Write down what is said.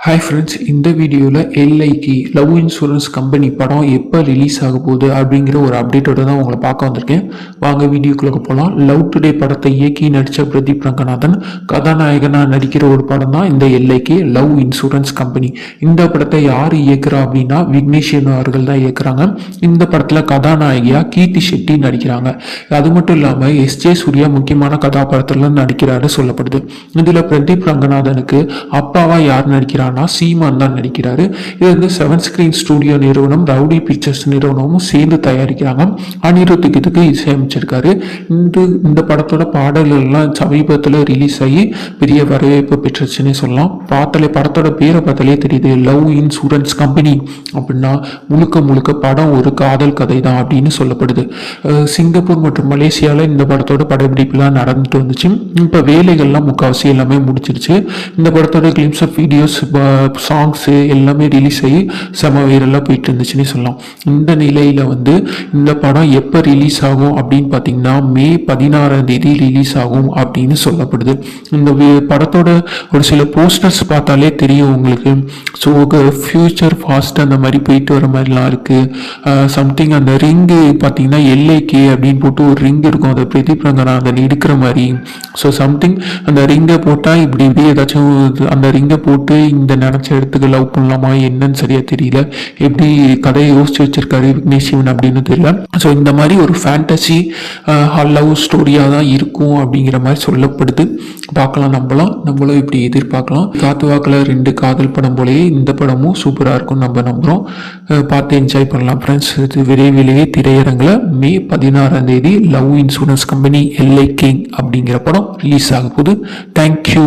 Hi friends, இந்த வீடியோவில் எல்ஐகி love insurance company படம் எப்போ ரிலீஸ் ஆக போகுது அப்படிங்கிற ஒரு அப்டேட்டோட தான் உங்களை பார்க்க வந்திருக்கேன். வாங்க வீடியோக்குள்ளே போகலாம். லவ் டுடே படத்தை இயக்கி நடித்த பிரதீப் ரங்கநாதன் கதாநாயகனாக நடிக்கிற ஒரு படம் தான் இந்த எல்ஐகி லவ் இன்சூரன்ஸ் கம்பெனி. இந்த படத்தை யார் இயக்குறா அப்படின்னா விக்னேஷன் அவர்கள் தான் இயக்குறாங்க. இந்த படத்தில் கதாநாயகியாக கீர்த்தி ஷெட்டி நடிக்கிறாங்க. அது மட்டும் இல்லாமல் எஸ்ஜே சூர்யா முக்கியமான கதாபாத்திரத்தில் நடிக்கிறாரு சொல்லப்படுது. இதில் பிரதீப் ரங்கநாதனுக்கு அப்பாவா யார் நடிக்கிறார்? சீமான் தான் நடிக்கிறாரு. இது வந்து 7 ஸ்கிரீன் ஸ்டுடியோ நிறுவனம் ரவுடி பிக்சர்ஸ் நிறுவனமும் சேர்ந்து தயாரிக்கிறாங்க. அனிருத்துக்கு இதுக்கு இசையமைச்சிருக்காரு. இந்த படத்தோட பாடல்கள்லாம் சமீபத்தில் ரிலீஸ் ஆகி பெரிய வரவேற்பு பெற்றுச்சுன்னு சொல்லலாம். படத்தோட பேரை பார்த்தாலே தெரியுது, லவ் இன்சூரன்ஸ் கம்பெனி அப்படின்னா முழுக்க முழுக்க படம் ஒரு காதல் கதை தான் அப்படின்னு சொல்லப்படுது. சிங்கப்பூர் மற்றும் மலேசியாவில் இந்த படத்தோட படப்பிடிப்புலாம் நடந்துட்டு வந்துச்சு. இப்போ வேலைகள்லாம் முக்கால்வாசி எல்லாமே முடிச்சிருச்சு. இந்த படத்தோட கிளிம்ஸ் ஆஃப் வீடியோஸ், சாங்ஸு எல்லாமே ரிலீஸ் ஆகி செம வைரலாக போயிட்டு இருந்துச்சுன்னு சொல்லலாம். இந்த நிலையில் வந்து இந்த படம் எப்போ ரிலீஸ் ஆகும் அப்படின்னு பார்த்தீங்கன்னா மே 16 ரிலீஸ் ஆகும் அப்படின்னு சொல்லப்படுது. இந்த படத்தோட ஒரு சில போஸ்டர்ஸ் பார்த்தாலே தெரியும் உங்களுக்கு. ஸோ ஃபியூச்சர் ஃபாஸ்ட் அந்த மாதிரி போயிட்டு வர மாதிரிலாம் இருக்குது. சம்திங் அந்த ரிங்கு பார்த்தீங்கன்னா எல்ஐகே அப்படின்னு போட்டு ஒரு ரிங் இருக்கும், அதை பிரதீப் ரங்கநாதன் எடுக்கிற மாதிரி. ஸோ சம்திங் அந்த ரிங்கை போட்டால் இப்படி ஏதாச்சும் அந்த ரிங்கை போட்டு இந்த நினச்ச இடத்துக்கு லவ் பண்ணலாமா என்னன்னு சரியா தெரியல. எப்படி கதையை யோசிச்சு வச்சிருக்காரு விக்னேஷ் சிவன் அப்படின்னு தெரியல. ஸோ இந்த மாதிரி ஒரு ஃபேண்டசி லவ் ஸ்டோரியாக தான் இருக்கும் அப்படிங்கிற மாதிரி சொல்லப்படுது. பார்க்கலாம், நம்மளும் இப்படி எதிர்பார்க்கலாம். காத்து வாக்கில் 2 காதல் படம் போலயே இந்த படமும் சூப்பராக இருக்கும் நம்ம நம்புகிறோம். பார்த்து என்ஜாய் பண்ணலாம் ஃப்ரெண்ட்ஸ். இது விரைவிலேயே திரையரங்கில் மே 16 லவ் இன்சூரன்ஸ் கம்பெனி எல்ஐகே அப்படிங்கிற படம் ரிலீஸ் ஆக போகுது. தேங்க்யூ.